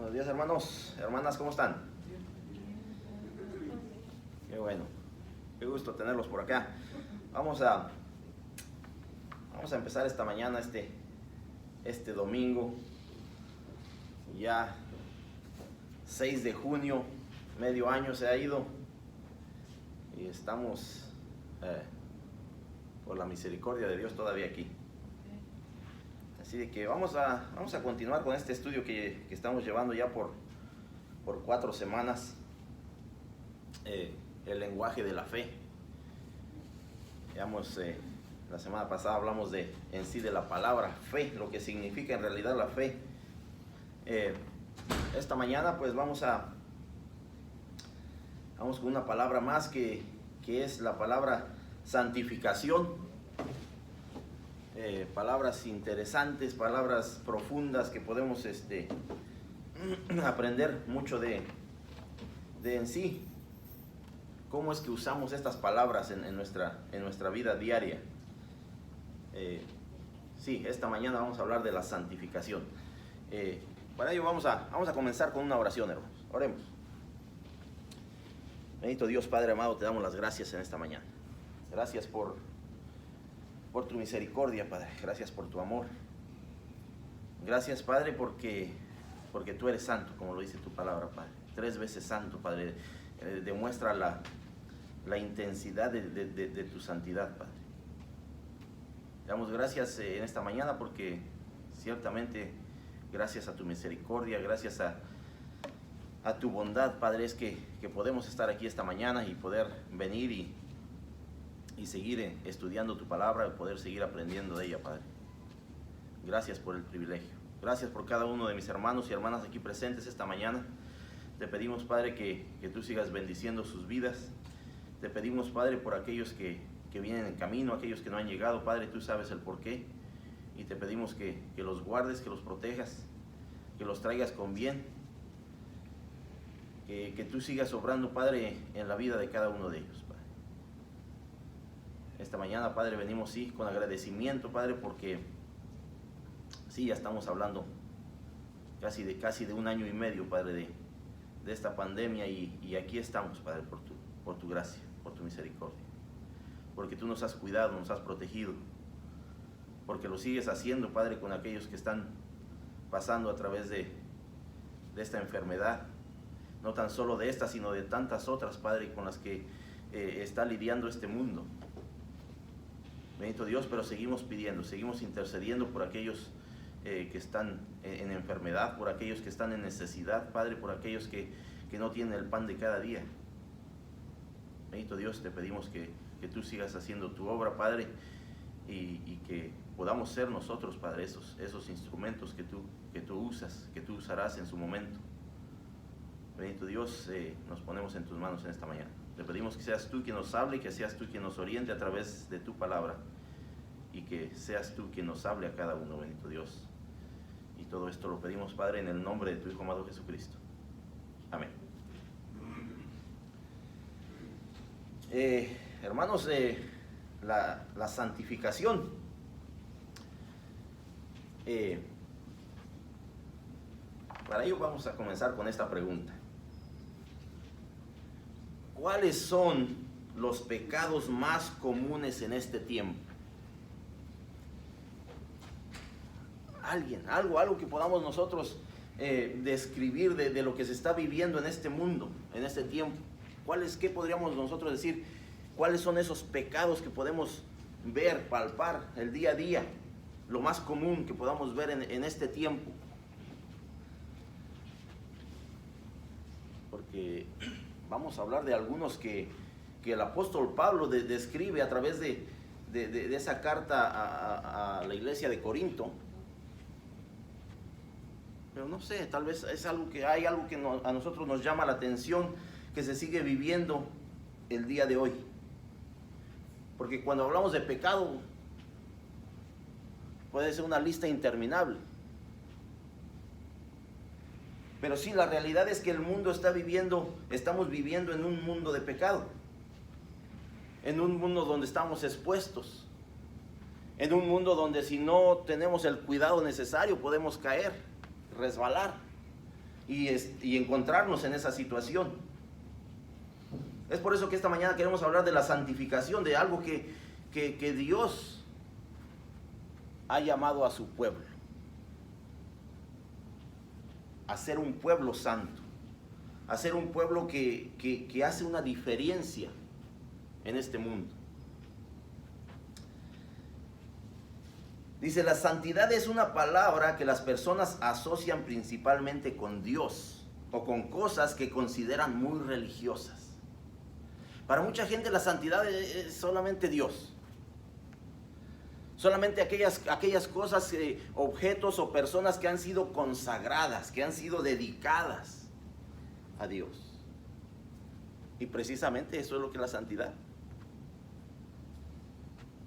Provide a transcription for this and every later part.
Buenos días, hermanos, hermanas, ¿cómo están? Qué bueno, qué gusto tenerlos por acá. Vamos a empezar esta mañana, este domingo, ya 6 de junio, medio año se ha ido y estamos por la misericordia de Dios todavía aquí. Así de que vamos a continuar con este estudio que estamos llevando ya por 4 semanas, el lenguaje de la fe. Digamos, la semana pasada hablamos en sí de la palabra fe, lo que significa en realidad la fe. Esta mañana pues vamos con una palabra más que es la palabra santificación. Palabras interesantes, palabras profundas que podemos aprender mucho de en sí. ¿Cómo es que usamos estas palabras en nuestra vida diaria? Sí, esta mañana vamos a hablar de la santificación. Para ello vamos a comenzar con una oración, hermanos. Oremos. Bendito Dios, Padre amado, te damos las gracias en esta mañana. Gracias por tu misericordia, Padre. Gracias por tu amor. Gracias, Padre, porque tú eres santo, como lo dice tu palabra, Padre. 3 veces santo, Padre. Demuestra la intensidad de tu santidad, Padre. Te damos gracias en esta mañana porque ciertamente gracias a tu misericordia, gracias a tu bondad, Padre, es que podemos estar aquí esta mañana y poder venir y seguir estudiando tu palabra, y poder seguir aprendiendo de ella, Padre. Gracias por el privilegio. Gracias por cada uno de mis hermanos y hermanas aquí presentes esta mañana. Te pedimos, Padre, que tú sigas bendiciendo sus vidas. Te pedimos, Padre, por aquellos que vienen en camino, aquellos que no han llegado, Padre, tú sabes el porqué. Y te pedimos que los guardes, que los protejas, que los traigas con bien. Que tú sigas obrando, Padre, en la vida de cada uno de ellos, Padre. Esta mañana, Padre, venimos sí con agradecimiento, Padre, porque sí, ya estamos hablando casi de 1 año y medio, Padre, de esta pandemia y aquí estamos, Padre, por tu gracia, por tu misericordia. Porque tú nos has cuidado, nos has protegido, porque lo sigues haciendo, Padre, con aquellos que están pasando a través de esta enfermedad, no tan solo de esta, sino de tantas otras, Padre, con las que está lidiando este mundo. Bendito Dios, pero seguimos pidiendo, seguimos intercediendo por aquellos que están en enfermedad, por aquellos que están en necesidad, Padre, por aquellos que no tienen el pan de cada día. Bendito Dios, te pedimos que tú sigas haciendo tu obra, Padre, y que podamos ser nosotros, Padre, esos instrumentos que tú usas, que tú usarás en su momento. Bendito Dios, nos ponemos en tus manos en esta mañana. Te pedimos que seas tú quien nos hable, que seas tú quien nos oriente a través de tu palabra y que seas tú quien nos hable a cada uno, bendito Dios. Y todo esto lo pedimos, Padre, en el nombre de tu Hijo amado Jesucristo. Amén. Hermanos, la santificación. Para ello vamos a comenzar con esta pregunta. ¿Cuáles son los pecados más comunes en este tiempo? Algo que podamos nosotros describir de lo que se está viviendo en este mundo, en este tiempo. ¿Qué podríamos nosotros decir? ¿Cuáles son esos pecados que podemos ver, palpar el día a día? Lo más común que podamos ver en este tiempo. Porque vamos a hablar de algunos que el apóstol Pablo describe a través de esa carta a la iglesia de Corinto. Pero no sé, tal vez hay algo que a nosotros nos llama la atención, que se sigue viviendo el día de hoy. Porque cuando hablamos de pecado, puede ser una lista interminable. Pero sí, la realidad es que estamos viviendo en un mundo de pecado. En un mundo donde estamos expuestos. En un mundo donde si no tenemos el cuidado necesario podemos caer, resbalar. y encontrarnos en esa situación. Es por eso que esta mañana queremos hablar de la santificación, de algo que Dios ha llamado a su pueblo, a ser un pueblo santo, a ser un pueblo que hace una diferencia en este mundo. Dice, la santidad es una palabra que las personas asocian principalmente con Dios o con cosas que consideran muy religiosas. Para mucha gente la santidad es solamente Dios. Solamente aquellas cosas, objetos o personas que han sido consagradas, que han sido dedicadas a Dios. Y precisamente eso es lo que es la santidad.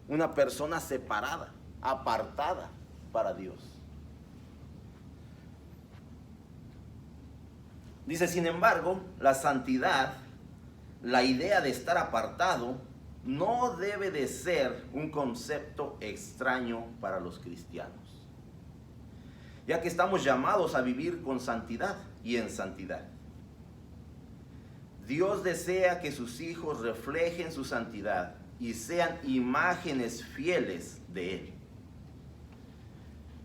Una persona separada, apartada para Dios. Dice, sin embargo, la santidad, la idea de estar apartado, no debe de ser un concepto extraño para los cristianos, ya que estamos llamados a vivir con santidad y en santidad. Dios desea que sus hijos reflejen su santidad y sean imágenes fieles de Él.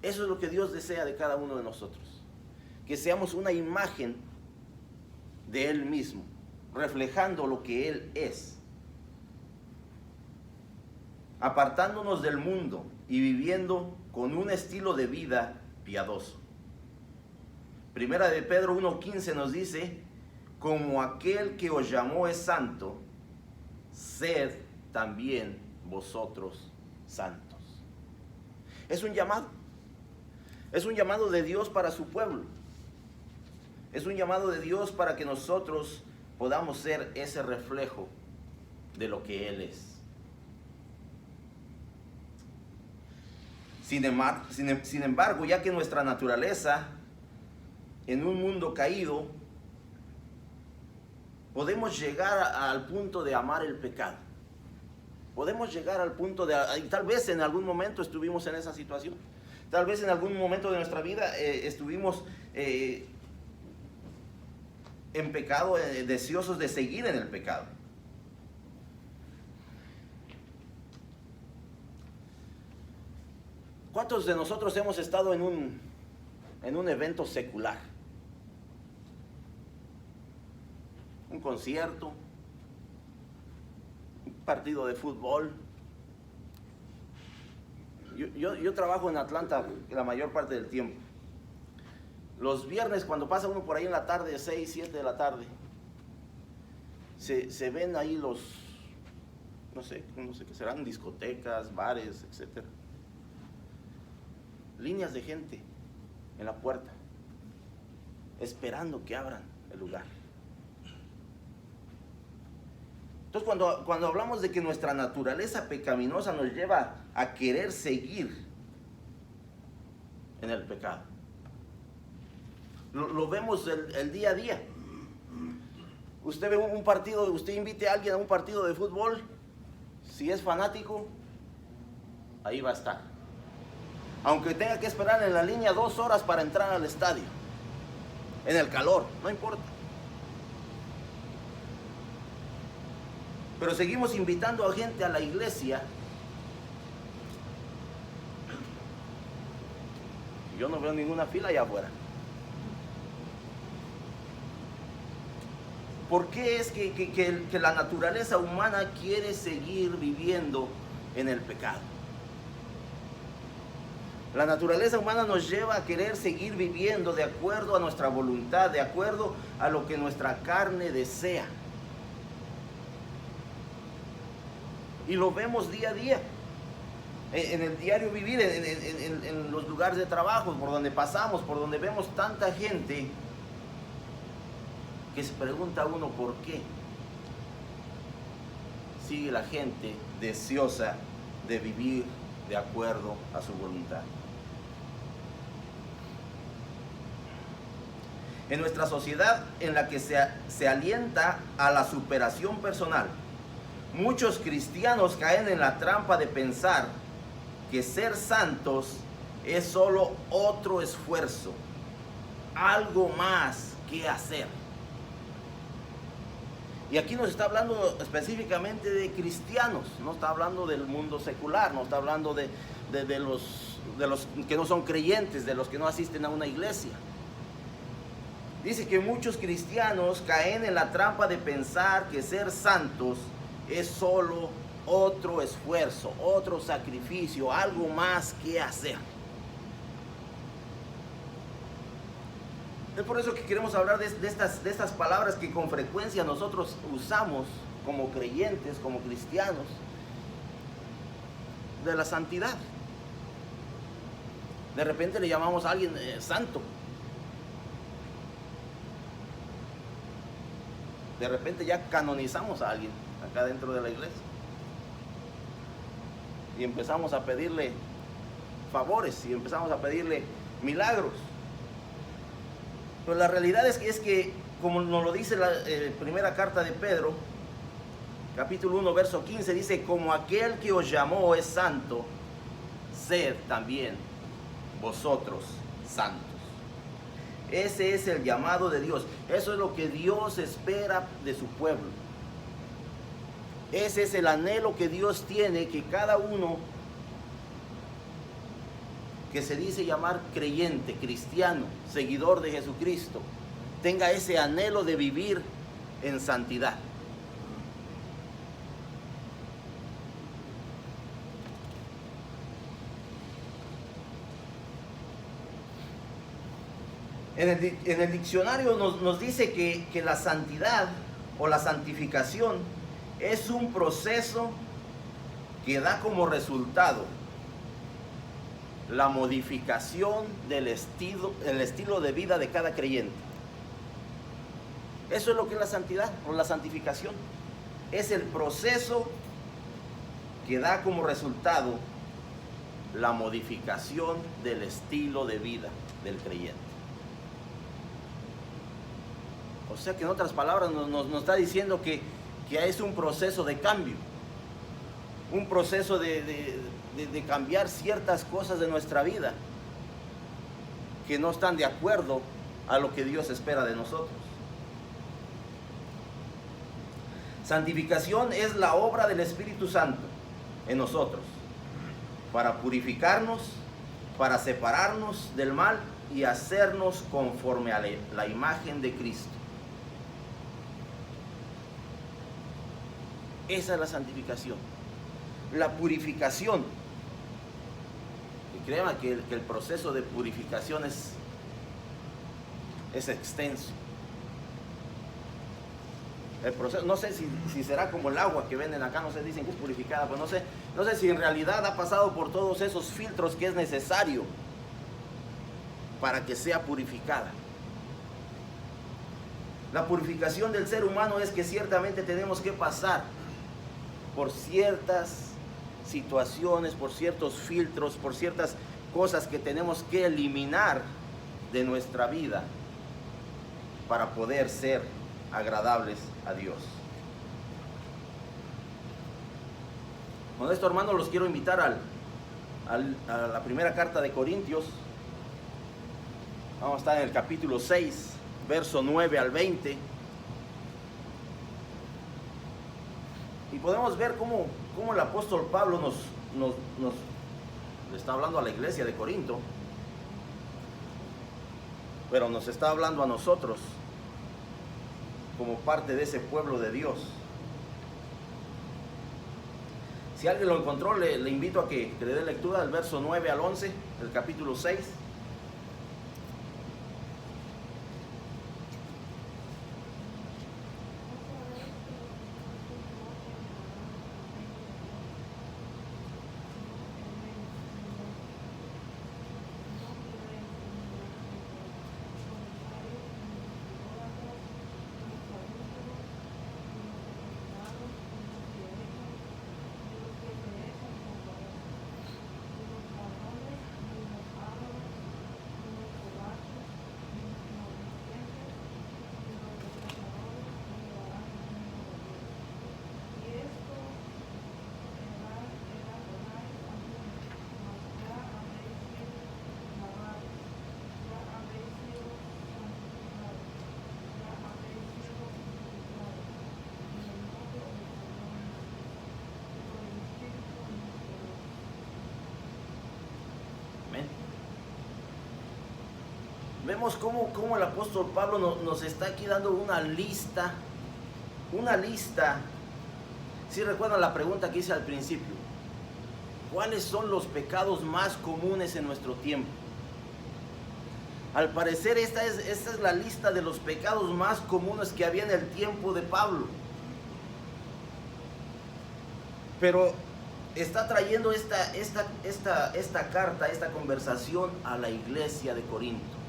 Eso es lo que Dios desea de cada uno de nosotros, que seamos una imagen de Él mismo, reflejando lo que Él es, apartándonos del mundo y viviendo con un estilo de vida piadoso. Primera de Pedro 1:15 nos dice, como aquel que os llamó es santo, sed también vosotros santos. Es un llamado. Es un llamado de Dios para su pueblo. Es un llamado de Dios para que nosotros podamos ser ese reflejo de lo que Él es. Sin embargo, ya que nuestra naturaleza en un mundo caído, podemos llegar al punto de amar el pecado. Podemos llegar al punto de, y tal vez en algún momento estuvimos en esa situación. Tal vez en algún momento de nuestra vida estuvimos en pecado, deseosos de seguir en el pecado. ¿Cuántos de nosotros hemos estado en un evento secular? Un concierto, un partido de fútbol. Yo trabajo en Atlanta la mayor parte del tiempo. Los viernes, cuando pasa uno por ahí en la tarde, 6, 7 de la tarde, se ven ahí los, no sé qué serán, discotecas, bares, etc. Líneas de gente en la puerta, esperando que abran el lugar. Entonces, cuando hablamos de que nuestra naturaleza pecaminosa nos lleva a querer seguir en el pecado, lo vemos el día a día. Usted ve un partido, usted invite a alguien a un partido de fútbol, si es fanático, ahí va a estar. Aunque tenga que esperar en la línea 2 horas para entrar al estadio, en el calor, no importa. Pero seguimos invitando a gente a la iglesia. Yo no veo ninguna fila allá afuera. ¿Por qué es que la naturaleza humana quiere seguir viviendo en el pecado? La naturaleza humana nos lleva a querer seguir viviendo de acuerdo a nuestra voluntad, de acuerdo a lo que nuestra carne desea. Y lo vemos día a día, en el diario vivir, en los lugares de trabajo, por donde pasamos, por donde vemos tanta gente que se pregunta a uno por qué sigue la gente deseosa de vivir de acuerdo a su voluntad. En nuestra sociedad en la que se alienta a la superación personal, muchos cristianos caen en la trampa de pensar que ser santos es solo otro esfuerzo, algo más qué hacer. Y aquí nos está hablando específicamente de cristianos, no está hablando del mundo secular, no está hablando de los que no son creyentes, de los que no asisten a una iglesia. Dice que muchos cristianos caen en la trampa de pensar que ser santos es solo otro esfuerzo, otro sacrificio, algo más que hacer. Es por eso que queremos hablar de estas palabras que con frecuencia nosotros usamos como creyentes, como cristianos, de la santidad. De repente le llamamos a alguien santo. De repente ya canonizamos a alguien acá dentro de la iglesia. Y empezamos a pedirle favores y empezamos a pedirle milagros. Pero la realidad es que como nos lo dice la primera carta de Pedro, capítulo 1, verso 15, dice: como aquel que os llamó es santo, sed también vosotros santos. Ese es el llamado de Dios. Eso es lo que Dios espera de su pueblo. Ese es el anhelo que Dios tiene, que cada uno que se dice llamar creyente, cristiano, seguidor de Jesucristo, tenga ese anhelo de vivir en santidad. En el diccionario nos dice que la santidad o la santificación es un proceso que da como resultado la modificación del estilo de vida de cada creyente. Eso es lo que es la santidad o la santificación. Es el proceso que da como resultado la modificación del estilo de vida del creyente. O sea que en otras palabras nos está diciendo que es un proceso de cambio, un proceso de cambiar ciertas cosas de nuestra vida que no están de acuerdo a lo que Dios espera de nosotros. Santificación es la obra del Espíritu Santo en nosotros para purificarnos, para separarnos del mal y hacernos conforme a la imagen de Cristo. Esa es la santificación. La purificación. Y créanme que el proceso de purificación es extenso. El proceso, no sé si será como el agua que venden acá, no sé, dicen que es purificada, pero no sé si en realidad ha pasado por todos esos filtros que es necesario para que sea purificada. La purificación del ser humano es que ciertamente tenemos que pasar por ciertas situaciones, por ciertos filtros, por ciertas cosas que tenemos que eliminar de nuestra vida para poder ser agradables a Dios. Con esto, hermanos, los quiero invitar a la primera carta de Corintios. Vamos a estar en el capítulo 6, verso 9 al 20. Y podemos ver cómo el apóstol Pablo nos le está hablando a la iglesia de Corinto, pero nos está hablando a nosotros como parte de ese pueblo de Dios. Si alguien lo encontró, le invito a que le dé lectura del verso 9 al 11, del capítulo 6. vemos cómo el apóstol Pablo nos está aquí dando una lista. Si recuerdan la pregunta que hice al principio, ¿cuáles son los pecados más comunes en nuestro tiempo? Al parecer esta es la lista de los pecados más comunes que había en el tiempo de Pablo. Pero está trayendo esta carta, esta conversación a la iglesia de Corinto.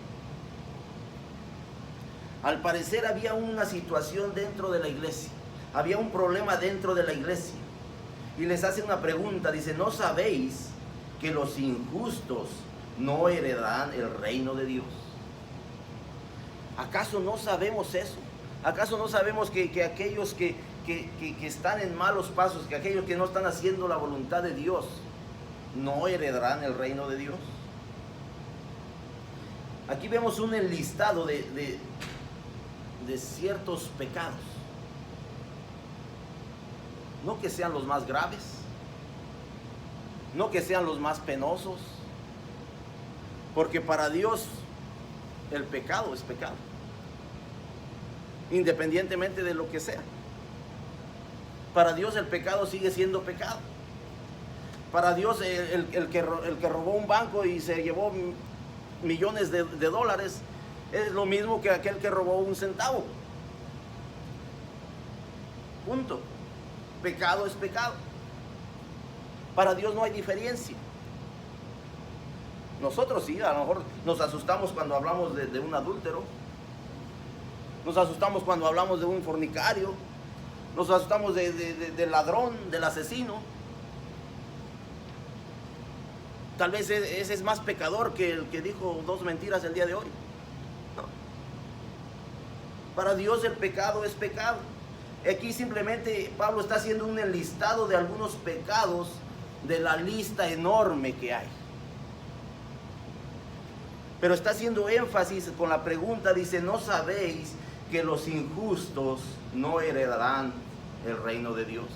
Al parecer había una situación dentro de la iglesia, había un problema dentro de la iglesia. Y les hace una pregunta, dice, ¿no sabéis que los injustos no heredarán el reino de Dios? ¿Acaso no sabemos eso? ¿Acaso no sabemos que aquellos que están en malos pasos, que aquellos que no están haciendo la voluntad de Dios, no heredarán el reino de Dios? Aquí vemos un enlistado de ciertos pecados. No que sean los más graves, no que sean los más penosos, porque para Dios el pecado es pecado, independientemente de lo que sea. Para Dios el pecado sigue siendo pecado. Para Dios el que robó un banco y se llevó millones de dólares es lo mismo que aquel que robó un centavo. Punto. Pecado es pecado. Para Dios no hay diferencia. Nosotros sí, a lo mejor nos asustamos cuando hablamos de un adúltero. Nos asustamos cuando hablamos de un fornicario. Nos asustamos del ladrón, del asesino. Tal vez ese es más pecador que el que dijo 2 mentiras el día de hoy. No. Para Dios el pecado es pecado. Aquí simplemente Pablo está haciendo un enlistado de algunos pecados de la lista enorme que hay. Pero está haciendo énfasis con la pregunta, dice, ¿no sabéis que los injustos no heredarán el reino de Dios?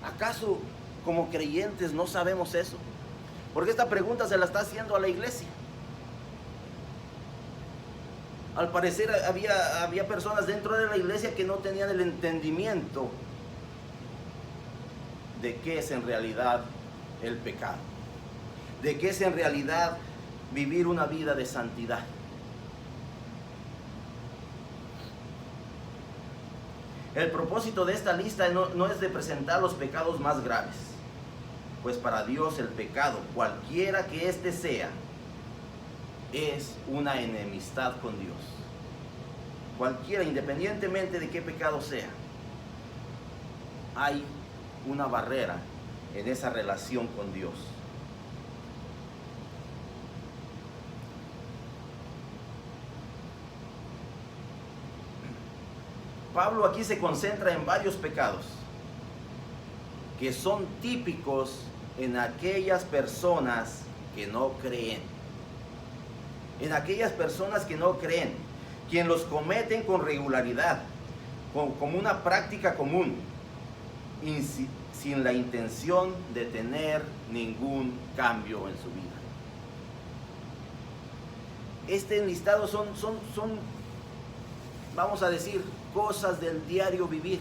¿Acaso como creyentes no sabemos eso? Porque esta pregunta se la está haciendo a la iglesia. Al parecer había personas dentro de la iglesia que no tenían el entendimiento de qué es en realidad el pecado, de qué es en realidad vivir una vida de santidad. El propósito de esta lista no es de presentar los pecados más graves, pues para Dios el pecado, cualquiera que éste sea, es una enemistad con Dios. Cualquiera, independientemente de qué pecado sea, hay una barrera en esa relación con Dios. Pablo aquí se concentra en varios pecados que son típicos en aquellas personas que no creen. En aquellas personas que no creen, quien los cometen con regularidad, como una práctica común, sin la intención de tener ningún cambio en su vida. Este enlistado son, vamos a decir, cosas del diario vivir.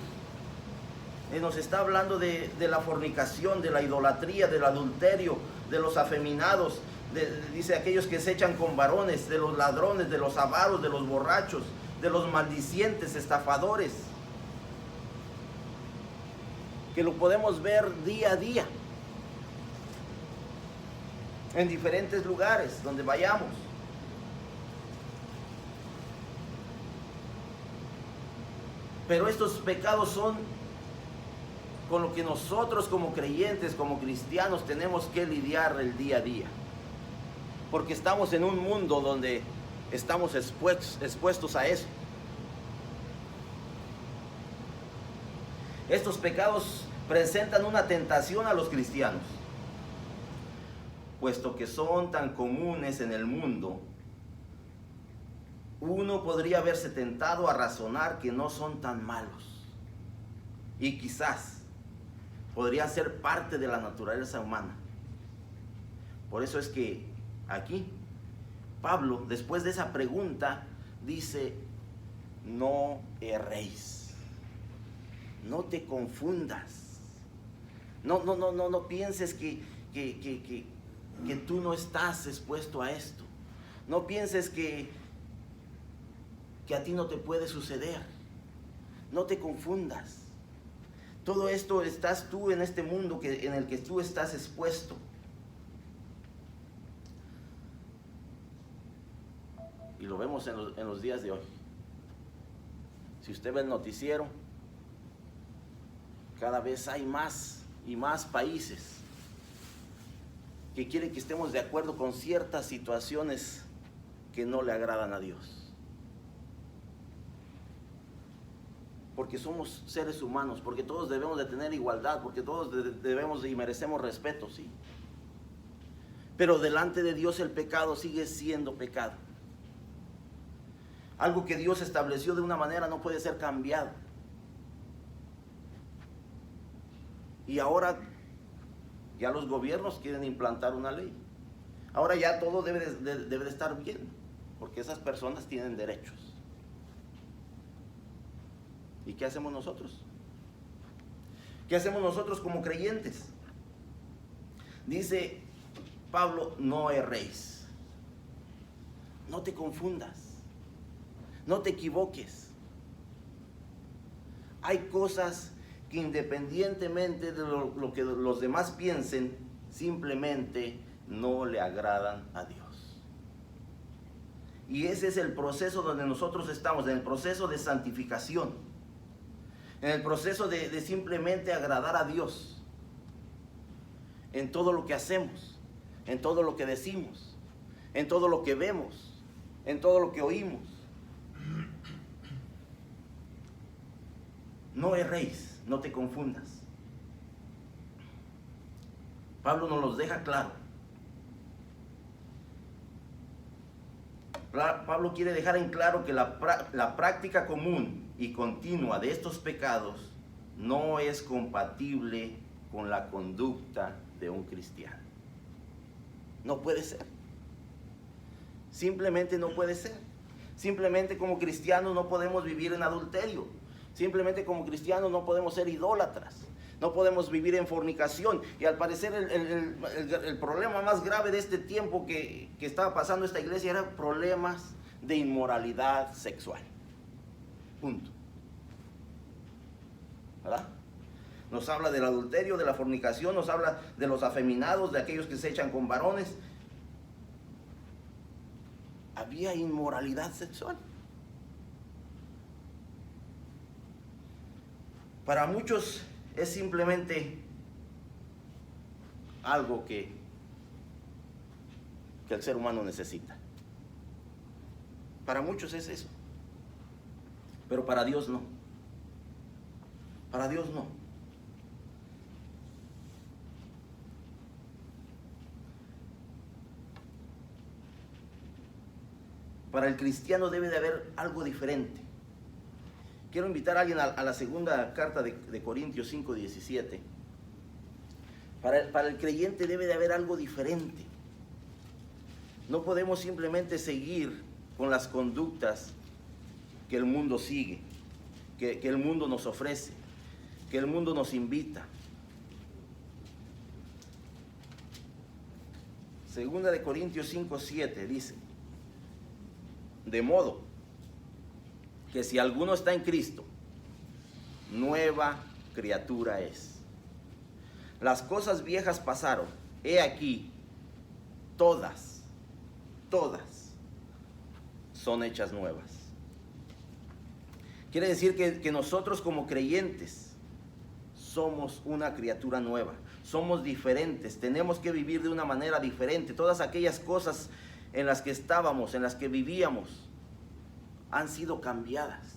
Nos está hablando de la fornicación, de la idolatría, del adulterio, de los afeminados, dice aquellos que se echan con varones, de los ladrones, de los avaros, de los borrachos, de los maldicientes, estafadores, que lo podemos ver día a día en diferentes lugares donde vayamos. Pero estos pecados son con lo que nosotros como creyentes, como cristianos, tenemos que lidiar el día a día. Porque estamos en un mundo donde estamos expuestos a eso. Estos pecados presentan una tentación a los cristianos, puesto que son tan comunes en el mundo. Uno podría verse tentado a razonar que no son tan malos y quizás podría ser parte de la naturaleza humana. Por eso es que aquí Pablo, después de esa pregunta, dice, no erréis, no te confundas, no pienses que tú no estás expuesto a esto, no pienses que a ti no te puede suceder, no te confundas. Todo esto estás tú en este mundo en el que tú estás expuesto. Y lo vemos en los días de hoy. Si usted ve el noticiero, cada vez hay más y más países que quieren que estemos de acuerdo con ciertas situaciones que no le agradan a Dios. Porque somos seres humanos, porque todos debemos de tener igualdad, porque todos debemos y merecemos respeto, sí. Pero delante de Dios el pecado sigue siendo pecado. Algo que Dios estableció de una manera no puede ser cambiado. Y ahora ya los gobiernos quieren implantar una ley. Ahora ya todo debe de estar bien, porque esas personas tienen derechos. ¿Y qué hacemos nosotros? ¿Qué hacemos nosotros como creyentes? Dice Pablo, no erréis. No te confundas. No te equivoques. Hay cosas que independientemente de lo que los demás piensen, simplemente no le agradan a Dios. Y ese es el proceso donde nosotros estamos, en el proceso de santificación. En el proceso de simplemente agradar a Dios. En todo lo que hacemos, en todo lo que decimos, en todo lo que vemos, en todo lo que oímos. No erréis, no te confundas. Pablo nos los deja claro. Pablo quiere dejar en claro que la práctica común y continua de estos pecados no es compatible con la conducta de un cristiano. No puede ser. Simplemente no puede ser. Simplemente como cristianos no podemos vivir en adulterio. Simplemente como cristianos no podemos ser idólatras. No podemos vivir en fornicación. Y al parecer el problema más grave de este tiempo que estaba pasando esta iglesia eran problemas de inmoralidad sexual. Punto. ¿Verdad? Nos habla del adulterio, de la fornicación, nos habla de los afeminados, de aquellos que se echan con varones. Había inmoralidad sexual. Para muchos es simplemente algo que el ser humano necesita. Para muchos es eso. Pero para Dios no. Para Dios no. Para el cristiano debe de haber algo diferente. Quiero invitar a alguien a la segunda carta de Corintios 5:17. Para el creyente debe de haber algo diferente. No podemos simplemente seguir con las conductas que el mundo sigue, que el mundo nos ofrece, que el mundo nos invita. Segunda de Corintios 5:7 dice: de modo que si alguno está en Cristo, nueva criatura es. Las cosas viejas pasaron, he aquí, todas son hechas nuevas. Quiere decir que nosotros como creyentes somos una criatura nueva, somos diferentes, tenemos que vivir de una manera diferente. Todas aquellas cosas en las que estábamos, en las que vivíamos, han sido cambiadas,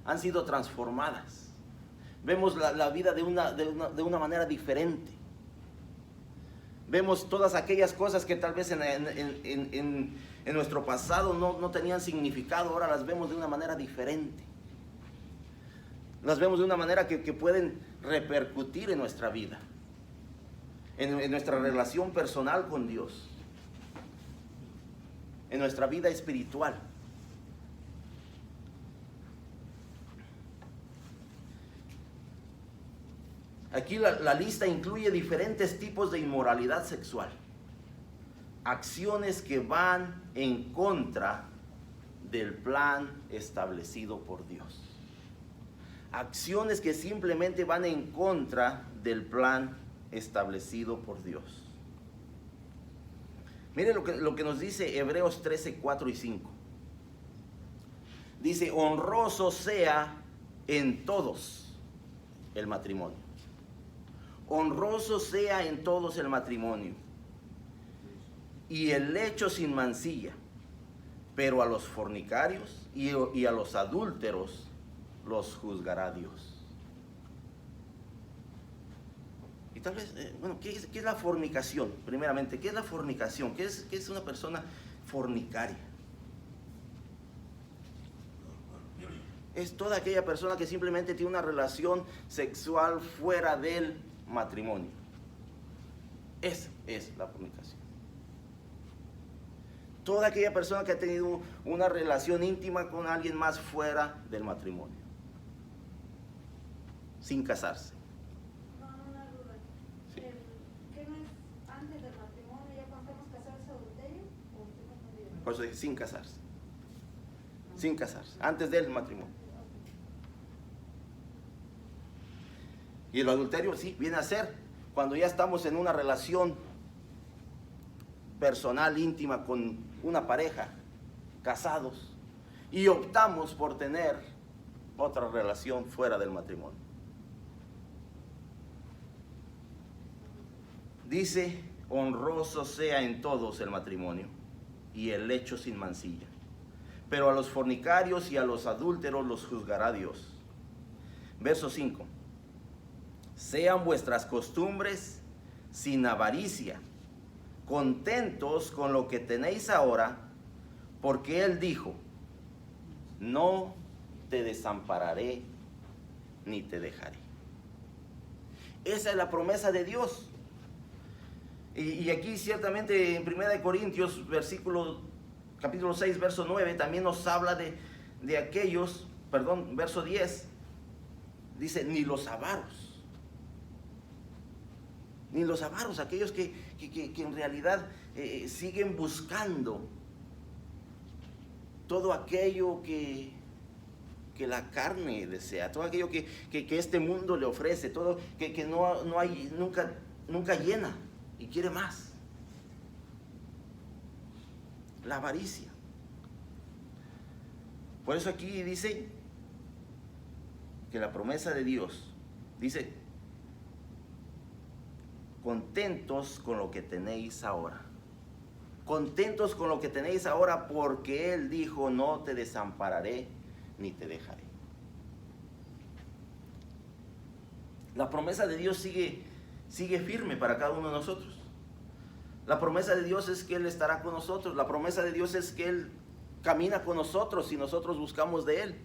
han sido transformadas. Vemos la vida de una manera diferente. Vemos todas aquellas cosas que tal vez en nuestro pasado no tenían significado, ahora las vemos de una manera diferente. Las vemos de una manera que pueden repercutir en nuestra vida, en nuestra relación personal con Dios, en nuestra vida espiritual. Aquí la lista incluye diferentes tipos de inmoralidad sexual, acciones que van en contra del plan establecido por Dios, acciones que simplemente van en contra del plan establecido por Dios. Mire lo que nos dice Hebreos 13, 4 y 5. Dice: honroso sea en todos el matrimonio. Honroso sea en todos el matrimonio y el lecho sin mancilla, pero a los fornicarios y a los adúlteros los juzgará Dios. Y tal vez, ¿qué es la fornicación? Primeramente, ¿qué es la fornicación? ¿Qué es una persona fornicaria? Es toda aquella persona que simplemente tiene una relación sexual fuera del matrimonio. Esa es la fornicación. Toda aquella persona que ha tenido una relación íntima con alguien más fuera del matrimonio, sin casarse. Una duda. Sí. ¿Qué no es antes del matrimonio, ya cuando estamos casados, es adulterio? ¿O estoy confundido? Por eso es sin casarse. Sin casarse, antes del matrimonio. Y el adulterio sí viene a ser cuando ya estamos en una relación personal, íntima con una pareja, casados, y optamos por tener otra relación fuera del matrimonio. Dice: honroso sea en todos el matrimonio y el lecho sin mancilla, pero a los fornicarios y a los adúlteros los juzgará Dios. Verso 5. Sean vuestras costumbres sin avaricia, contentos con lo que tenéis ahora, porque Él dijo: no te desampararé ni te dejaré. Esa es la promesa de Dios. Y aquí ciertamente en 1 Corintios capítulo 6, verso 9, también nos habla de aquellos, verso 10, dice: ni los avaros, aquellos que en realidad siguen buscando todo aquello que la carne desea, todo aquello que este mundo le ofrece, todo que no hay, nunca llena y quiere más. La avaricia. Por eso aquí dice que la promesa de Dios dice: contentos con lo que tenéis ahora. Contentos con lo que tenéis ahora, porque Él dijo: no te desampararé ni te dejaré. La promesa de Dios sigue firme para cada uno de nosotros. La promesa de Dios es que Él estará con nosotros. La promesa de Dios es que Él camina con nosotros si nosotros buscamos de Él.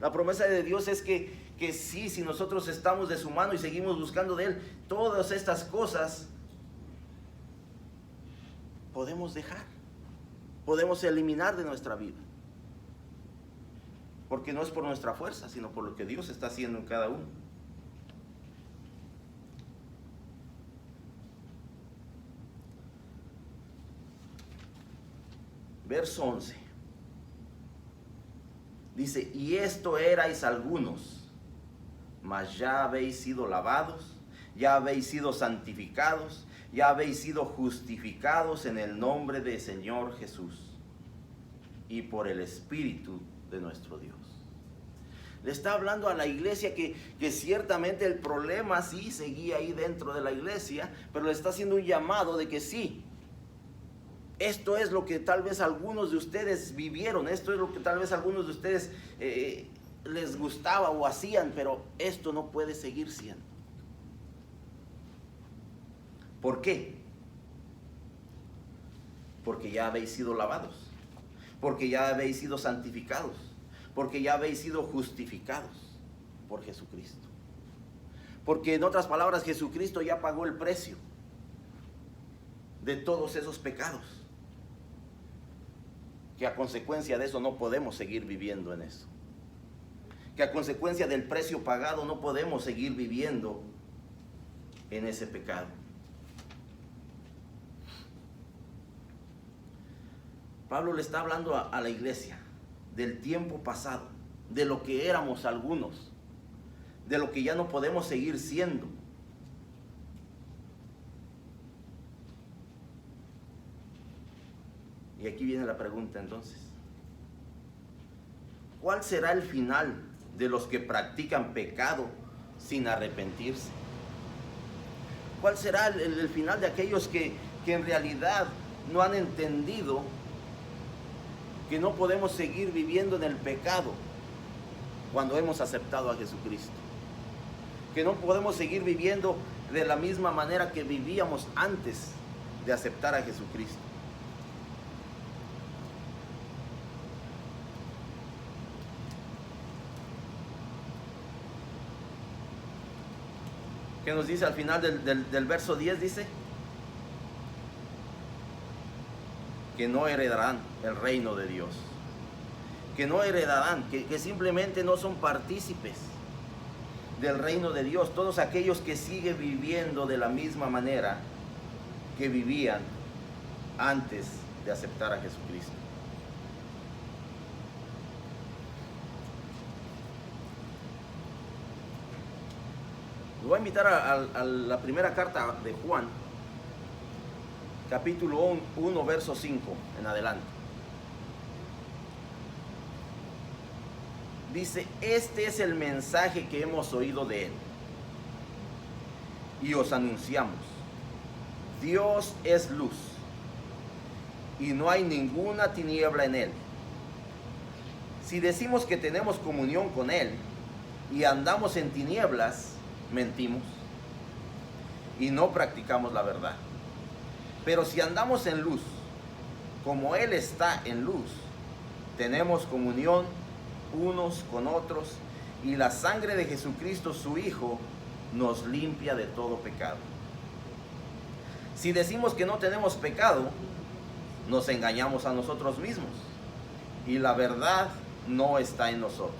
La promesa de Dios es que sí, si nosotros estamos de su mano y seguimos buscando de Él, todas estas cosas podemos dejar, podemos eliminar de nuestra vida. Porque no es por nuestra fuerza, sino por lo que Dios está haciendo en cada uno. Verso 11. Dice: y esto erais algunos, mas ya habéis sido lavados, ya habéis sido santificados, ya habéis sido justificados en el nombre del Señor Jesús y por el Espíritu de nuestro Dios. Le está hablando a la iglesia que ciertamente el problema sí seguía ahí dentro de la iglesia, pero le está haciendo un llamado de que sí, esto es lo que tal vez algunos de ustedes vivieron, esto es lo que tal vez algunos de ustedes les gustaba o hacían, pero esto no puede seguir siendo. ¿Por qué? Porque ya habéis sido lavados, porque ya habéis sido santificados, porque ya habéis sido justificados por Jesucristo. Porque en otras palabras, Jesucristo ya pagó el precio de todos esos pecados. que a consecuencia de eso no podemos seguir viviendo en eso. Que a consecuencia del precio pagado no podemos seguir viviendo en ese pecado. Pablo le está hablando a la iglesia del tiempo pasado, de lo que éramos algunos, de lo que ya no podemos seguir siendo. Y aquí viene la pregunta entonces. ¿Cuál será el final de los que practican pecado sin arrepentirse? ¿Cuál será el final de aquellos que en realidad no han entendido que no podemos seguir viviendo en el pecado cuando hemos aceptado a Jesucristo? Que no podemos seguir viviendo de la misma manera que vivíamos antes de aceptar a Jesucristo. ¿Qué nos dice al final del verso 10? Dice que no heredarán el reino de Dios. Que no heredarán, que simplemente no son partícipes del reino de Dios. Todos aquellos que siguen viviendo de la misma manera que vivían antes de aceptar a Jesucristo. Lo voy a invitar a la primera carta de Juan, capítulo 1, verso 5 en adelante. Dice: este es el mensaje que hemos oído de él y os anunciamos: Dios es luz y no hay ninguna tiniebla en él. Si decimos que tenemos comunión con él y andamos en tinieblas, mentimos y no practicamos la verdad. Pero si andamos en luz, como él está en luz, tenemos comunión unos con otros, y la sangre de Jesucristo, su Hijo, nos limpia de todo pecado. Si decimos que no tenemos pecado, nos engañamos a nosotros mismos, y la verdad no está en nosotros.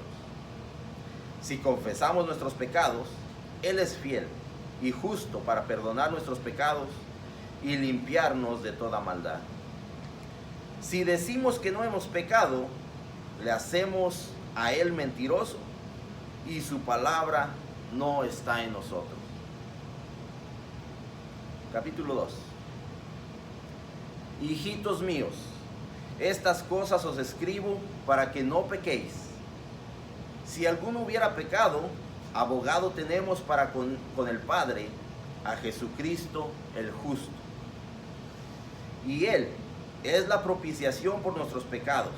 Si confesamos nuestros pecados, Él es fiel y justo para perdonar nuestros pecados y limpiarnos de toda maldad. Si decimos que no hemos pecado, le hacemos a Él mentiroso y su palabra no está en nosotros. Capítulo 2. Hijitos míos, estas cosas os escribo para que no pequéis. Si alguno hubiera pecado, abogado tenemos para con el Padre, a Jesucristo el justo. Y Él es la propiciación por nuestros pecados,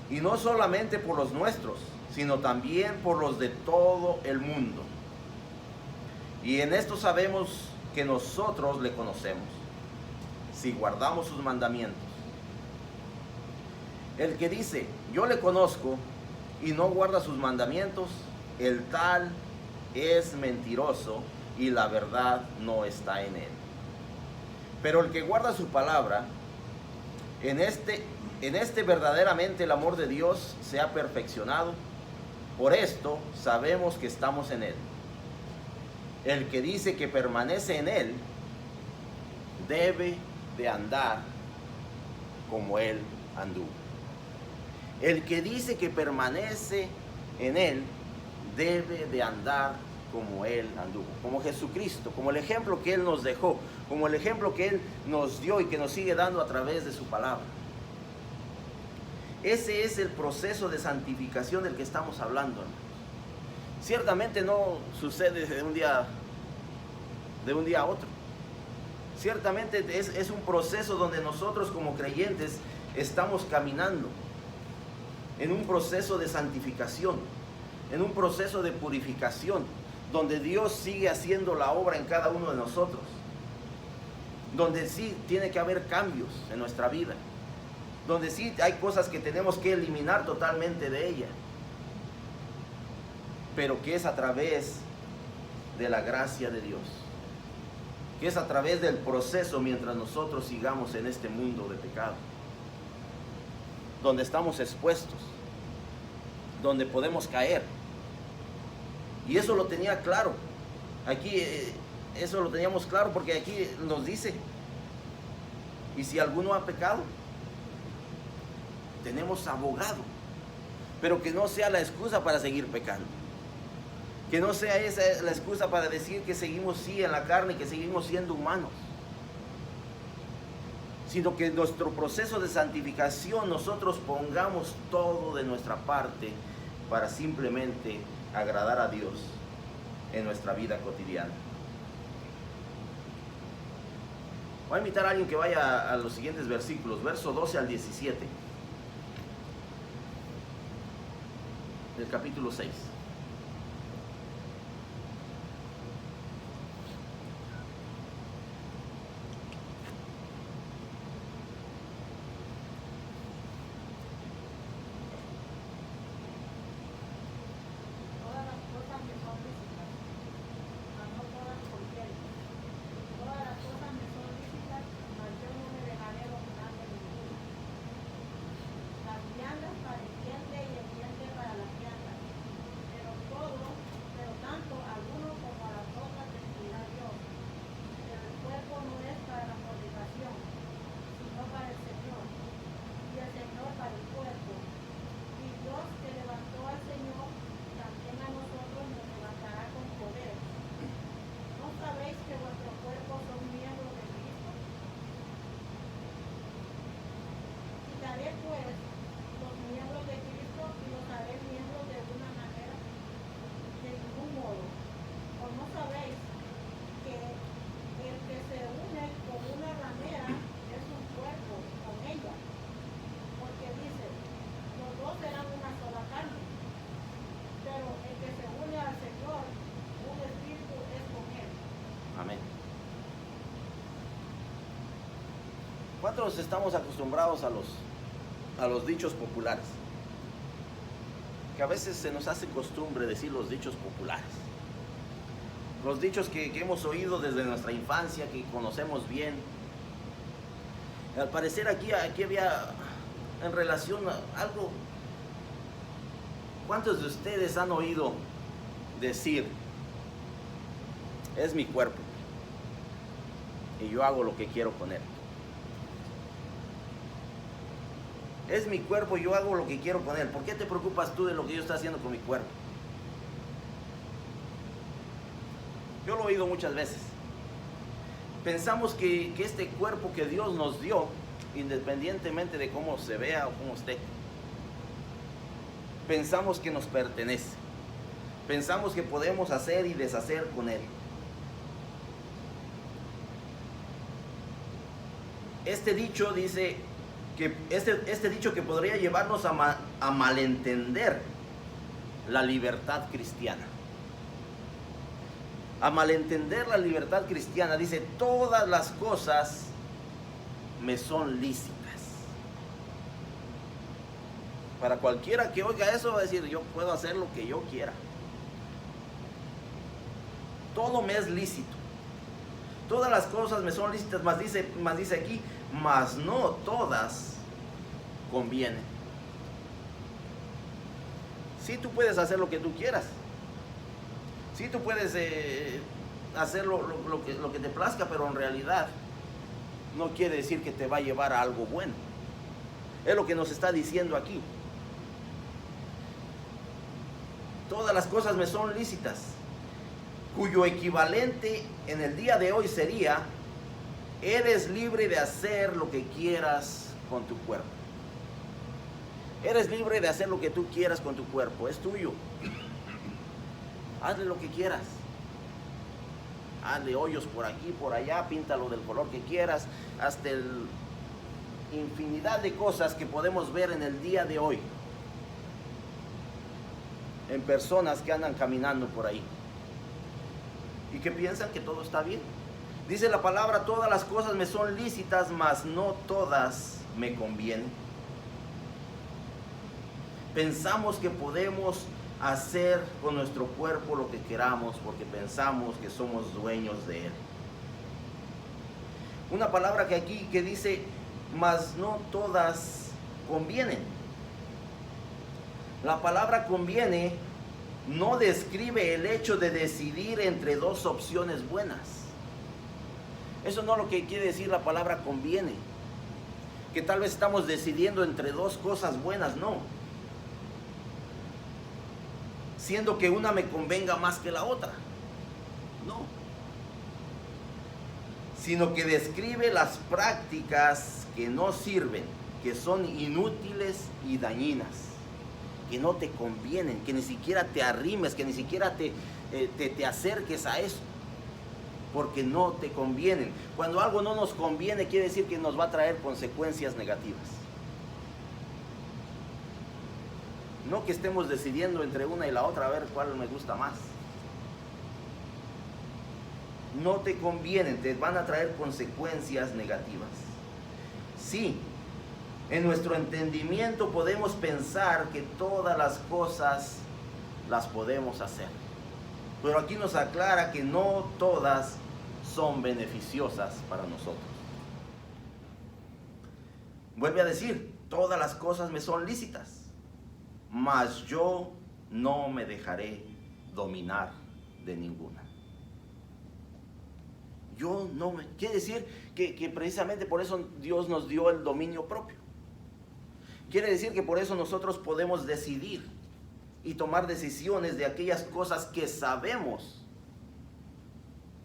y no solamente por los nuestros, sino también por los de todo el mundo. Y en esto sabemos que nosotros le conocemos, si guardamos sus mandamientos. El que dice, yo le conozco, y no guarda sus mandamientos, el tal es mentiroso, y la verdad no está en él. Pero el que guarda su palabra, en este verdaderamente el amor de Dios se ha perfeccionado. Por esto sabemos que estamos en él. El que dice que permanece en él, debe de andar como él anduvo. El que dice que permanece en él, debe de andar como él anduvo, como Jesucristo, como el ejemplo que él nos dejó, como el ejemplo que él nos dio y que nos sigue dando a través de su palabra. Ese es el proceso de santificación del que estamos hablando, hermanos. Ciertamente no sucede de un día a otro. Ciertamente es un proceso donde nosotros como creyentes estamos caminando en un proceso de santificación, en un proceso de purificación, donde Dios sigue haciendo la obra en cada uno de nosotros, donde sí tiene que haber cambios en nuestra vida, donde sí hay cosas que tenemos que eliminar totalmente de ella, pero que es a través de la gracia de Dios, que es a través del proceso mientras nosotros sigamos en este mundo de pecado. donde estamos expuestos, donde podemos caer. Y eso lo tenía claro. Aquí eso lo teníamos claro porque aquí nos dice, y si alguno ha pecado, tenemos abogado, pero que no sea la excusa para seguir pecando. Que no sea esa la excusa para decir que seguimos sí en la carne, que seguimos siendo humanos. Sino que en nuestro proceso de santificación nosotros pongamos todo de nuestra parte para simplemente agradar a Dios en nuestra vida cotidiana. Voy a invitar a alguien que vaya a los siguientes versículos, verso 12 al 17, del capítulo 6. Todas las cosas me son lícitas, mas no todas convienen. Todas las cosas me son lícitas, mas yo no me dejaré dominar de ninguna. Las viandas para el diente y el diente para las viandas. Pero tanto a uno como a las otras decidirá Dios. Pero el cuerpo no es para la fornicación, sino para el Señor, y el Señor para el cuerpo. Y Dios que levantó al Señor, también a nosotros nos levantará con poder. ¿No sabéis que vuestro cuerpo son miembros de Cristo? Quitaré pues los miembros de Cristo y los haré miembros de una manera, de ningún modo. ¿O no sabéis que el que se une con una ramera es un cuerpo con ella? Porque dice, los dos serán una sola carne. Pero el que se une al Señor, un espíritu es con él. Amén. ¿Cuántos estamos acostumbrados a los dichos populares? Que a veces se nos hace costumbre decir los dichos populares. Los dichos que hemos oído desde nuestra infancia, que conocemos bien. Al parecer aquí había en relación a algo. ¿Cuántos de ustedes han oído decir, es mi cuerpo y yo hago lo que quiero con él? Es mi cuerpo y yo hago lo que quiero con él. ¿Por qué te preocupas tú de lo que yo estoy haciendo con mi cuerpo? Yo lo he oído muchas veces. Pensamos que este cuerpo que Dios nos dio, independientemente de cómo se vea o cómo esté, pensamos que nos pertenece. Pensamos que podemos hacer y deshacer con él. Este dicho dice que este dicho que podría llevarnos a malentender la libertad cristiana. A malentender la libertad cristiana. Dice, todas las cosas me son lícitas. Para cualquiera que oiga eso va a decir, yo puedo hacer lo que yo quiera. Todo me es lícito. Todas las cosas me son lícitas, más dice aquí, mas no todas convienen. Sí, tú puedes hacer lo que tú quieras. Sí, tú puedes hacer lo que te plazca, pero en realidad no quiere decir que te va a llevar a algo bueno. Es lo que nos está diciendo aquí. Todas las cosas me son lícitas, cuyo equivalente en el día de hoy sería, eres libre de hacer lo que quieras con tu cuerpo. Eres libre de hacer lo que tú quieras con tu cuerpo, es tuyo. Hazle lo que quieras. Hazle hoyos por aquí, por allá, píntalo del color que quieras, hasta infinidad de cosas que podemos ver en el día de hoy en personas que andan caminando por ahí y que piensan que todo está bien. Dice la palabra, todas las cosas me son lícitas, mas no todas me convienen. Pensamos que podemos hacer con nuestro cuerpo lo que queramos porque pensamos que somos dueños de él. Una palabra que aquí que dice, mas no todas convienen. La palabra conviene no describe el hecho de decidir entre dos opciones buenas. Eso no es lo que quiere decir la palabra conviene. Que tal vez estamos decidiendo entre dos cosas buenas, no. Siendo que una me convenga más que la otra. No. Sino que describe las prácticas que no sirven, que son inútiles y dañinas, que no te convienen, que ni siquiera te arrimes, que ni siquiera te acerques a eso, porque no te convienen. Cuando algo no nos conviene, quiere decir que nos va a traer consecuencias negativas. No que estemos decidiendo entre una y la otra a ver cuál me gusta más. No te convienen, te van a traer consecuencias negativas. Sí, en nuestro entendimiento podemos pensar que todas las cosas las podemos hacer. Pero aquí nos aclara que no todas son beneficiosas para nosotros. Vuelve a decir, todas las cosas me son lícitas, mas yo no me dejaré dominar de ninguna. Quiere decir que precisamente por eso Dios nos dio el dominio propio. Quiere decir que por eso nosotros podemos decidir y tomar decisiones de aquellas cosas que sabemos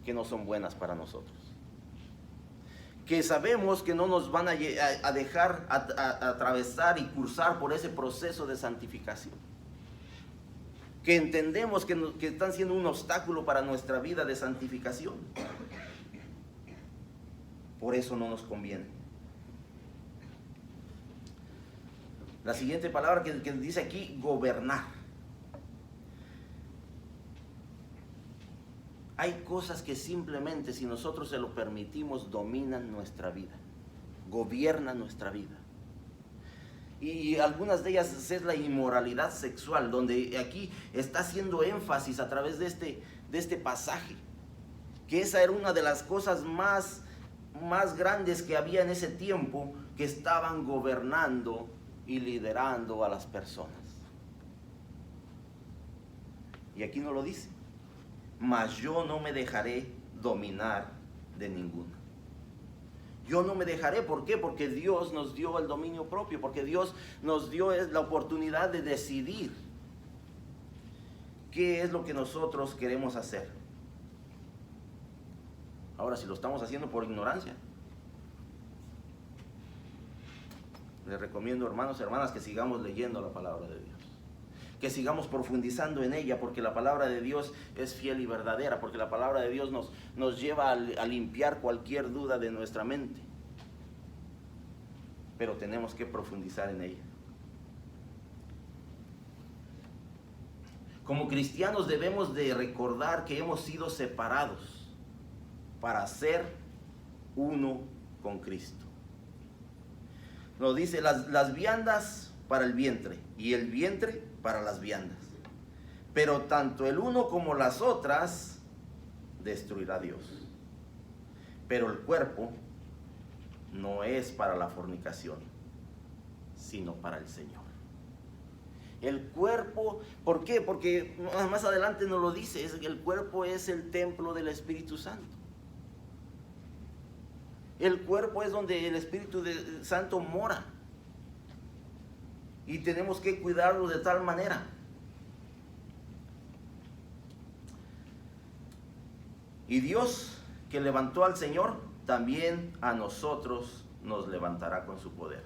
que no son buenas para nosotros. Que sabemos que no nos van a dejar atravesar y cursar por ese proceso de santificación. Que entendemos que están siendo un obstáculo para nuestra vida de santificación. Por eso no nos conviene. La siguiente palabra que dice aquí, gobernar. Hay cosas que simplemente, si nosotros se lo permitimos, dominan nuestra vida, gobiernan nuestra vida. Y algunas de ellas es la inmoralidad sexual, donde aquí está haciendo énfasis a través de este pasaje, que esa era una de las cosas más grandes que había en ese tiempo, que estaban gobernando y liderando a las personas. Y aquí no lo dice. Mas yo no me dejaré dominar de ninguna. Yo no me dejaré, ¿por qué? Porque Dios nos dio el dominio propio, porque Dios nos dio la oportunidad de decidir qué es lo que nosotros queremos hacer. Ahora, si lo estamos haciendo por ignorancia, les recomiendo, hermanos y hermanas, que sigamos leyendo la palabra de Dios. Que sigamos profundizando en ella, porque la palabra de Dios es fiel y verdadera, porque la palabra de Dios nos lleva a limpiar cualquier duda de nuestra mente. Pero tenemos que profundizar en ella. Como cristianos debemos de recordar que hemos sido separados para ser uno con Cristo. Nos dice las viandas para el vientre y el vientre para las viandas. Pero tanto el uno como las otras destruirá Dios. Pero el cuerpo no es para la fornicación, sino para el Señor. El cuerpo, ¿por qué? Porque más adelante nos lo dice, el cuerpo es el templo del Espíritu Santo. El cuerpo es donde el Espíritu Santo mora. Y tenemos que cuidarlo de tal manera. Y Dios, que levantó al Señor, también a nosotros nos levantará con su poder.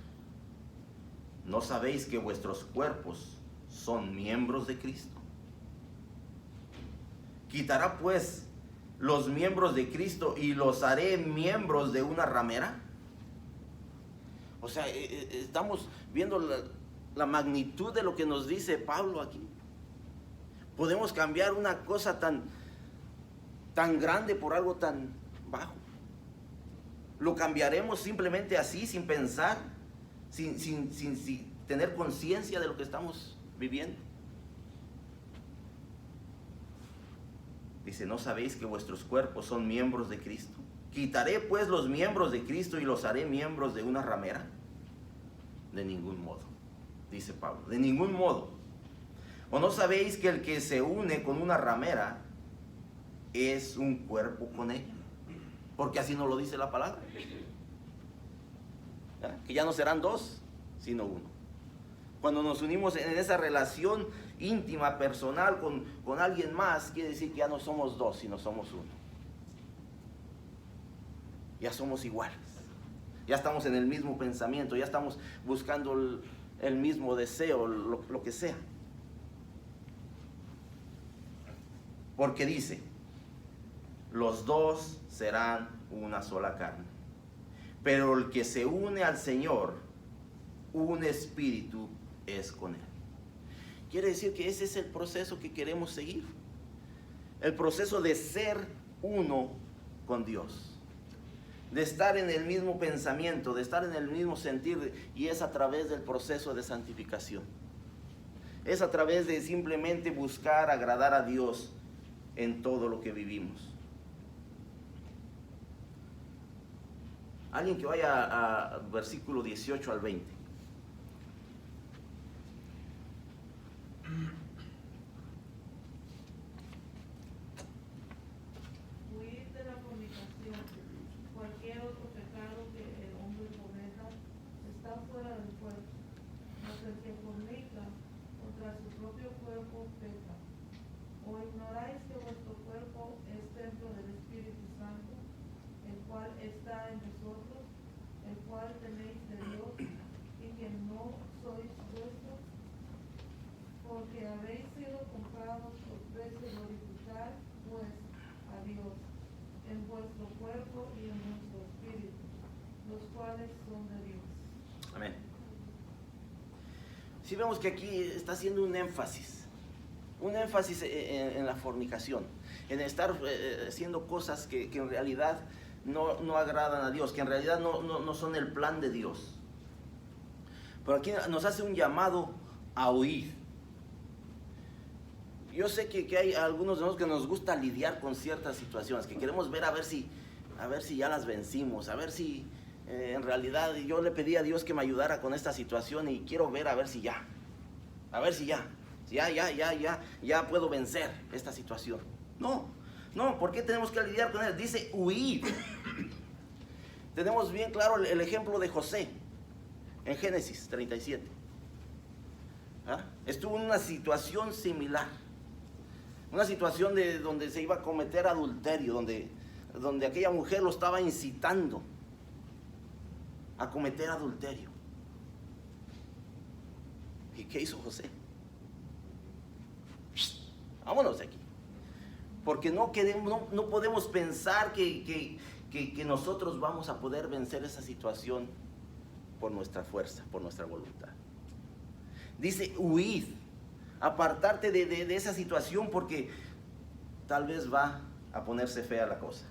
¿No sabéis que vuestros cuerpos son miembros de Cristo? ¿Quitará pues los miembros de Cristo y los haré miembros de una ramera? O sea, estamos viendo la magnitud de lo que nos dice Pablo aquí. Podemos cambiar una cosa tan grande por algo tan bajo. Lo cambiaremos simplemente así, sin pensar, sin tener conciencia de lo que estamos viviendo. Dice, ¿no sabéis que vuestros cuerpos son miembros de Cristo? ¿Quitaré pues los miembros de Cristo y los haré miembros de una ramera? De ningún modo, dice Pablo, de ningún modo. ¿O no sabéis que el que se une con una ramera es un cuerpo con ella? Porque así nos lo dice la palabra. ¿Ya? Que ya no serán dos, sino uno. Cuando nos unimos en esa relación íntima, personal, con alguien más, quiere decir que ya no somos dos, sino somos uno. Ya somos iguales. Ya estamos en el mismo pensamiento, ya estamos buscando el mismo deseo, lo que sea. Porque dice, los dos serán una sola carne. Pero el que se une al Señor, un espíritu es con Él. Quiere decir que ese es el proceso que queremos seguir. El proceso de ser uno con Dios. De estar en el mismo pensamiento, de estar en el mismo sentir. Y es a través del proceso de santificación. Es a través de simplemente buscar agradar a Dios en todo lo que vivimos. Alguien que vaya a versículo 18 al 20. Huir de la fornicación. Cualquier otro pecado que el hombre cometa está fuera del cuerpo. Mas el que fornica contra su propio cuerpo peca. ¿O ignoráis que vuestro cuerpo es templo del Espíritu Santo, el cual está en vosotros, el cual tenéis de Dios, y que no sois vuestros? Porque habéis sido comprados por precio, glorificad pues a Dios en vuestro cuerpo y en vuestro espíritu, los cuales son de Dios. Amén. Si vemos que aquí está haciendo un énfasis en la fornicación, en estar haciendo cosas que en realidad no agradan a Dios, que en realidad no son el plan de Dios. Pero aquí nos hace un llamado a huir. Yo sé que hay algunos de nosotros que nos gusta lidiar con ciertas situaciones, que queremos ver a ver si ya las vencimos, a ver si en realidad yo le pedí a Dios que me ayudara con esta situación y quiero ver a ver si ya puedo vencer esta situación. No, ¿por qué tenemos que lidiar con él? Dice huir. Tenemos bien claro el ejemplo de José en Génesis 37. ¿Ah? Estuvo en una situación similar. Una situación donde se iba a cometer adulterio, donde aquella mujer lo estaba incitando a cometer adulterio. ¿Y qué hizo José? Vámonos de aquí. Porque no podemos pensar que nosotros vamos a poder vencer esa situación por nuestra fuerza, por nuestra voluntad. Dice huid, apartarte de esa situación porque tal vez va a ponerse fea la cosa.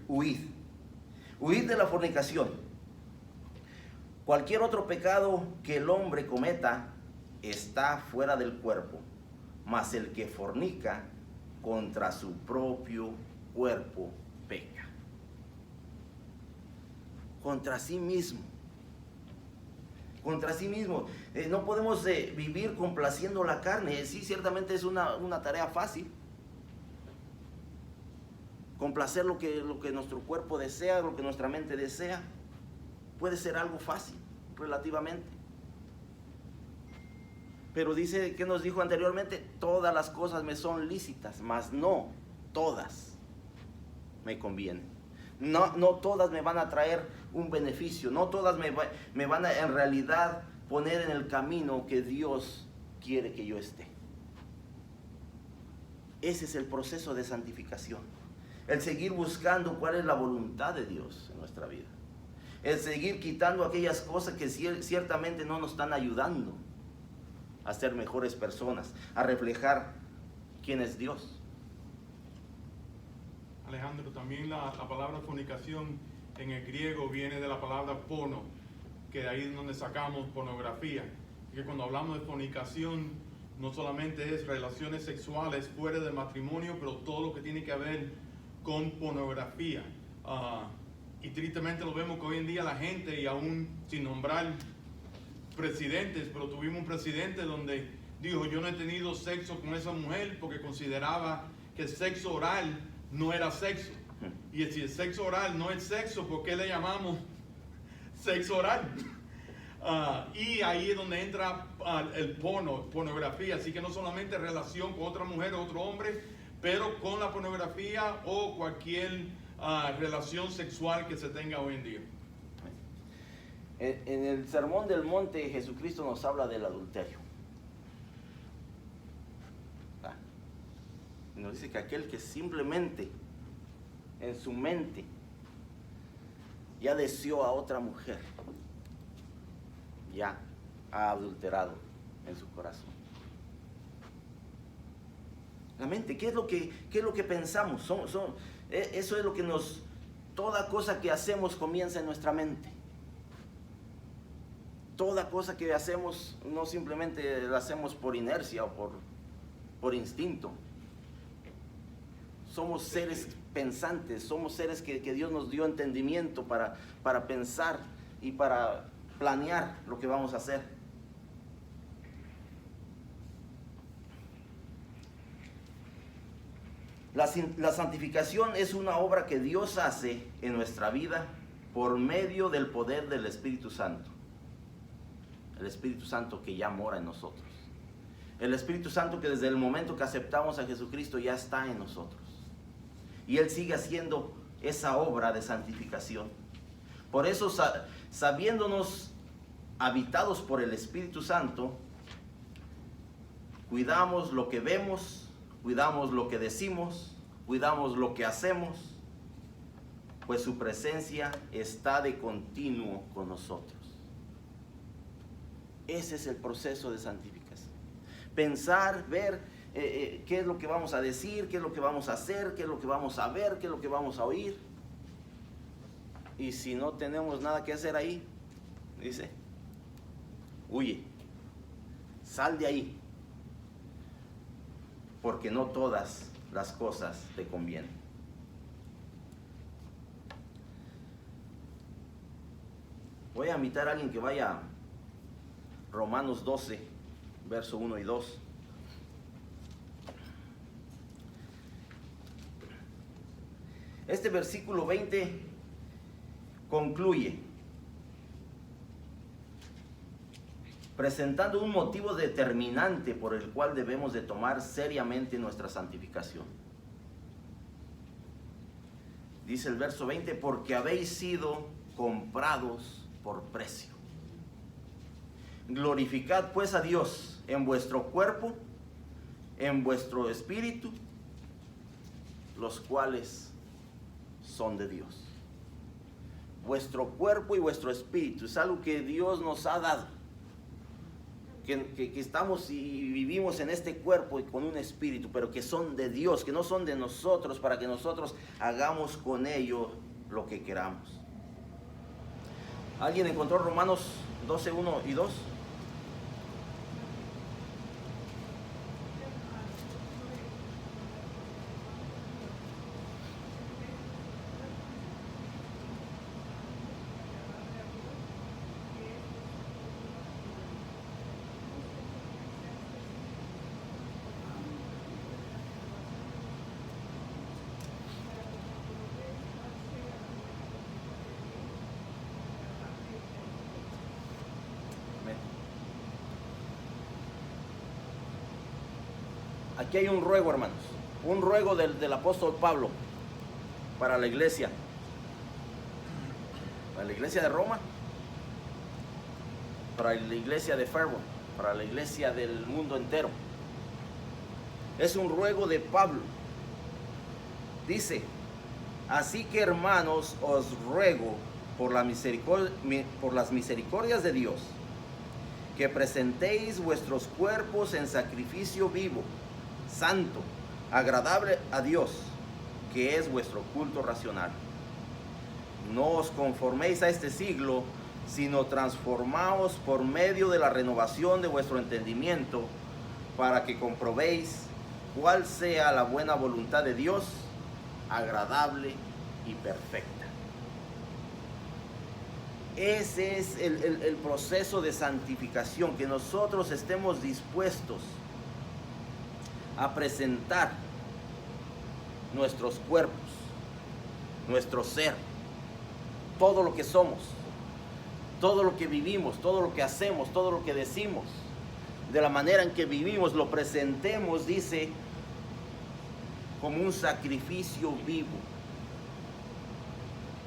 Huid de la fornicación. Cualquier otro pecado que el hombre cometa está fuera del cuerpo, mas el que fornica contra su propio cuerpo peca. Contra sí mismo. No podemos vivir complaciendo la carne. Sí, ciertamente es una tarea fácil. Complacer lo que nuestro cuerpo desea, lo que nuestra mente desea, puede ser algo fácil, relativamente. Pero dice, ¿qué nos dijo anteriormente? Todas las cosas me son lícitas, mas no todas me convienen. No todas me van a traer un beneficio, no todas me van a en realidad poner en el camino que Dios quiere que yo esté. Ese es el proceso de santificación. El seguir buscando cuál es la voluntad de Dios en nuestra vida. El seguir quitando aquellas cosas que ciertamente no nos están ayudando a ser mejores personas, a reflejar quién es Dios. Alejandro, también la palabra fornicación en el griego viene de la palabra porno, que de ahí es donde sacamos pornografía. Y que cuando hablamos de fornicación, no solamente es relaciones sexuales fuera del matrimonio, pero todo lo que tiene que ver con pornografía. y tristemente lo vemos que hoy en día la gente, y aún sin nombrar presidentes, pero tuvimos un presidente donde dijo: yo no he tenido sexo con esa mujer porque consideraba que el sexo oral no era sexo. Y si el sexo oral no es sexo, ¿por qué le llamamos sexo oral? Y ahí es donde entra el pornografía. Así que no solamente relación con otra mujer o otro hombre, pero con la pornografía o cualquier relación sexual que se tenga hoy en día. En el Sermón del Monte, Jesucristo nos habla del adulterio. Nos dice que aquel que simplemente en su mente ya deseó a otra mujer, ya ha adulterado en su corazón. La mente, ¿qué es lo que pensamos? Eso es lo que toda cosa que hacemos comienza en nuestra mente. Toda cosa que hacemos no simplemente la hacemos por inercia o por instinto. Somos seres pensantes, somos seres que Dios nos dio entendimiento para pensar y para planear lo que vamos a hacer. La santificación es una obra que Dios hace en nuestra vida por medio del poder del Espíritu Santo. El Espíritu Santo que ya mora en nosotros. El Espíritu Santo que desde el momento que aceptamos a Jesucristo ya está en nosotros. Y Él sigue haciendo esa obra de santificación. Por eso, sabiéndonos habitados por el Espíritu Santo, cuidamos lo que vemos, cuidamos lo que decimos, cuidamos lo que hacemos, pues su presencia está de continuo con nosotros. Ese es el proceso de santificación. Pensar, ver qué es lo que vamos a decir, qué es lo que vamos a hacer, qué es lo que vamos a ver, qué es lo que vamos a oír. Y si no tenemos nada que hacer ahí, dice, huye, sal de ahí, porque no todas las cosas te convienen. Voy a invitar a alguien que vaya a Romanos 12, verso 1 y 2. Este versículo 20 concluye presentando un motivo determinante por el cual debemos de tomar seriamente nuestra santificación. Dice el verso 20, porque habéis sido comprados por precio. Glorificad pues a Dios en vuestro cuerpo, en vuestro espíritu, los cuales son de Dios. Vuestro cuerpo y vuestro espíritu es algo que Dios nos ha dado. Que estamos y vivimos en este cuerpo y con un espíritu, pero que son de Dios, que no son de nosotros, para que nosotros hagamos con ello lo que queramos. ¿Alguien encontró Romanos 12, 1 y 2? Aquí hay un ruego, hermanos, un ruego del apóstol Pablo para la iglesia de Roma, para la iglesia de Fairborn, para la iglesia del mundo entero. Es un ruego de Pablo. Dice, así que hermanos, os ruego por las misericordias de Dios, que presentéis vuestros cuerpos en sacrificio vivo, santo, agradable a Dios, que es vuestro culto racional. No os conforméis a este siglo, sino transformaos por medio de la renovación de vuestro entendimiento, para que comprobéis cuál sea la buena voluntad de Dios, agradable y perfecta. Ese es el proceso de santificación, que nosotros estemos dispuestos a presentar nuestros cuerpos, nuestro ser, todo lo que somos, todo lo que vivimos, todo lo que hacemos, todo lo que decimos, de la manera en que vivimos, lo presentemos, dice, como un sacrificio vivo,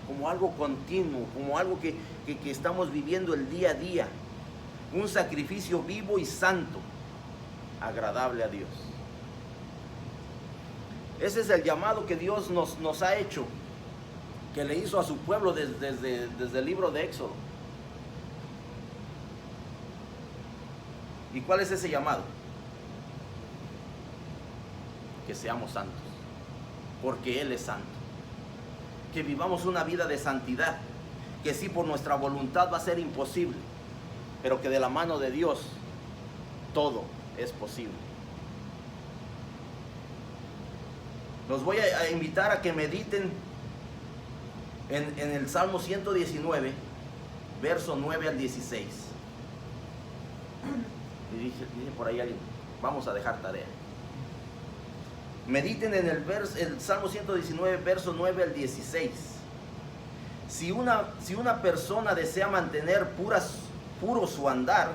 como algo continuo, como algo que estamos viviendo el día a día, un sacrificio vivo y santo, agradable a Dios. Ese es el llamado que Dios nos ha hecho, que le hizo a su pueblo desde el libro de Éxodo. ¿Y cuál es ese llamado? Que seamos santos, porque Él es santo. Que vivamos una vida de santidad, que sí por nuestra voluntad va a ser imposible, pero que de la mano de Dios todo es posible. Los voy a invitar a que mediten en el Salmo 119, verso 9 al 16. Y dije por ahí alguien, vamos a dejar tarea. Mediten en el Salmo 119, verso 9 al 16. Si una persona desea mantener puro su andar,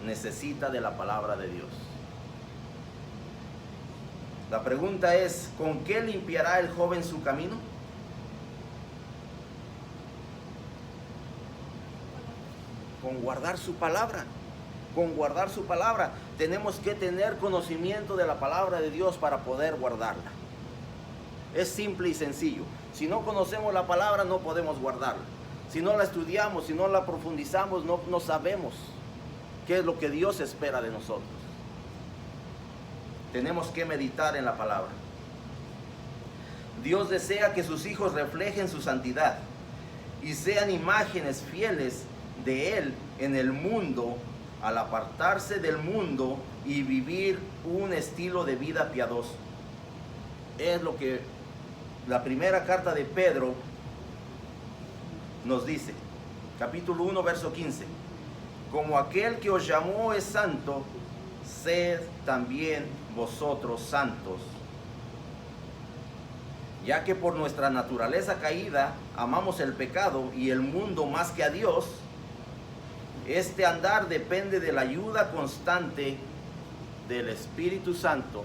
necesita de la palabra de Dios. La pregunta es, ¿con qué limpiará el joven su camino? Con guardar su palabra. Con guardar su palabra. Tenemos que tener conocimiento de la palabra de Dios para poder guardarla. Es simple y sencillo. Si no conocemos la palabra, no podemos guardarla. Si no la estudiamos, si no la profundizamos, no sabemos qué es lo que Dios espera de nosotros. Tenemos que meditar en la palabra. Dios desea que sus hijos reflejen su santidad y sean imágenes fieles de Él en el mundo, al apartarse del mundo y vivir un estilo de vida piadoso. Es lo que la primera carta de Pedro nos dice, capítulo 1, verso 15. Como aquel que os llamó es santo, sed también vosotros santos. Ya que por nuestra naturaleza caída amamos el pecado y el mundo más que a Dios, este andar depende de la ayuda constante del Espíritu Santo,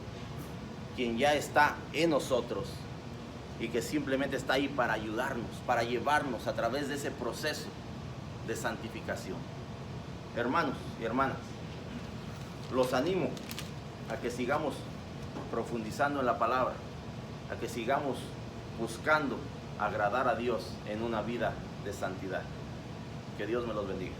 quien ya está en nosotros y que simplemente está ahí para ayudarnos, para llevarnos a través de ese proceso de santificación. Hermanos y hermanas, los animo a que sigamos profundizando en la palabra, a que sigamos buscando agradar a Dios en una vida de santidad. Que Dios me los bendiga.